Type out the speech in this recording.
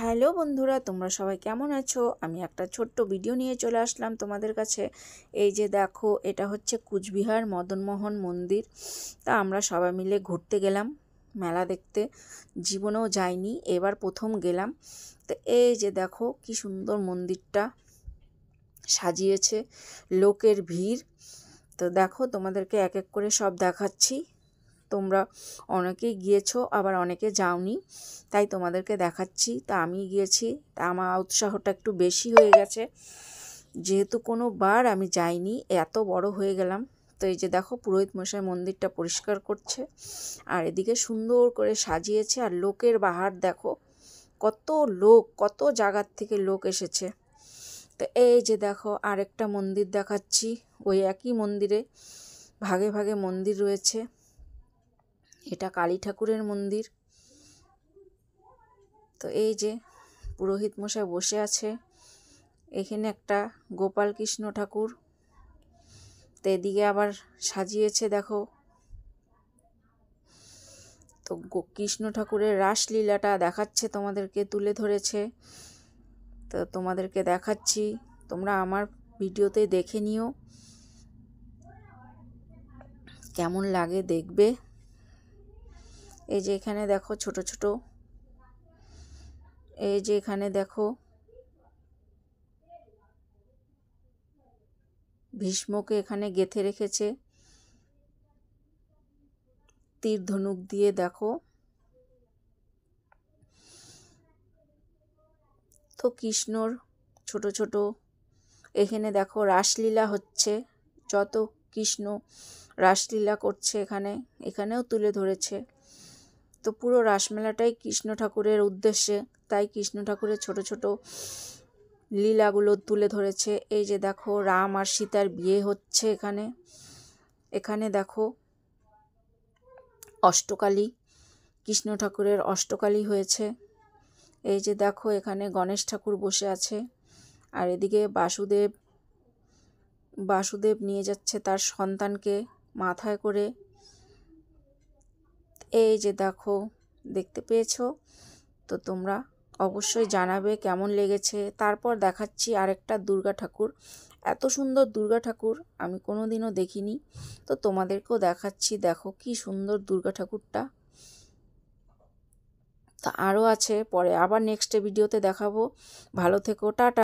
Hello বন্ধুরা, তোমরা সবাই কেমন আছো? আমি একটা ছোট্ট ভিডিও নিয়ে চলে আসলাম তোমাদের কাছে। এই যে দেখো, এটা হচ্ছে কুচবিহার মদনমোহন মন্দির। তা আমরা সবাই মিলে ঘুরতে গেলাম মেলা দেখতে। জীবনেও যাইনি, এবার প্রথম গেলাম। তো এই যে দেখো কি সুন্দর মন্দিরটা সাজিয়েছে, লোকের ভিড়। তো দেখো, তোমাদেরকে এক এক করে সব দেখাচ্ছি। তোমরা অনেকেই গিয়েছো, আবার অনেকে যাওনি, তাই তোমাদেরকে দেখাচ্ছি। তা আমি গিয়েছি, তা আমার উৎসাহটা একটু বেশি হয়ে গেছে, যেহেতু কোনো বার আমি যাইনি, এত বড় হয়ে গেলাম। তো এই যে দেখো, পুরোহিত মশাই মন্দিরটা পরিষ্কার করছে, আর এদিকে সুন্দর করে সাজিয়েছে। আর লোকের বাহার দেখো, কত লোক, কত জায়গার থেকে লোক এসেছে। তো এই যে দেখো, আরেকটা মন্দির দেখাচ্ছি। ওই একই মন্দিরে ভাগে ভাগে মন্দির রয়েছে। এটা কালী ঠাকুরের মন্দির। তো এই যে পুরোহিত মশাই বসে আছে, এখানে একটা গোপাল কৃষ্ণ ঠাকুর। তো এদিকে আবার সাজিয়েছে দেখো। তো কৃষ্ণ ঠাকুরের রাসলীলাটা দেখাচ্ছে, তোমাদেরকে তুলে ধরেছে। তো তোমাদেরকে দেখাচ্ছি, তোমরা আমার ভিডিওতে দেখে নিও, কেমন লাগে দেখবে। এই যে এখানে দেখো ছোট ছোট, এই যে এখানে দেখো ভীষ্মকে এখানে গেঁথে রেখেছে তীর ধনুক দিয়ে। দেখো তো কৃষ্ণর ছোট ছোট, এখানে দেখো রাসলীলা হচ্ছে, যত কৃষ্ণ রাসলীলা করছে এখানেও তুলে ধরেছে। তো পুরো রাসমেলাটাই কৃষ্ণ ঠাকুরের উদ্দেশ্যে, তাই কৃষ্ণ ঠাকুরের ছোট ছোট লীলাগুলো তুলে ধরেছে। এই যে দেখো, রাম আর সীতার বিয়ে হচ্ছে এখানে। এখানে দেখো অষ্টকালী, কৃষ্ণ ঠাকুরের অষ্টকালী হয়েছে। এই যে দেখো, এখানে গণেশ ঠাকুর বসে আছে, আর এদিকে বাসুদেব নিয়ে যাচ্ছে তার সন্তানকে মাথায় করে। এই যে দেখো, দেখতে পেয়েছো? তো তোমরা অবশ্যই জানাবে কেমন লেগেছে। তারপর দেখাচ্ছি আরেকটা দুর্গা ঠাকুর। এত সুন্দর দুর্গা ঠাকুর আমি কোনোদিনও দেখিনি, তো তোমাদেরকেও দেখাচ্ছি। দেখো কি সুন্দর দুর্গা ঠাকুরটা। তা আরও আছে, পরে আবার নেক্সট ভিডিওতে দেখাবো। ভালো থেকো, টাটা।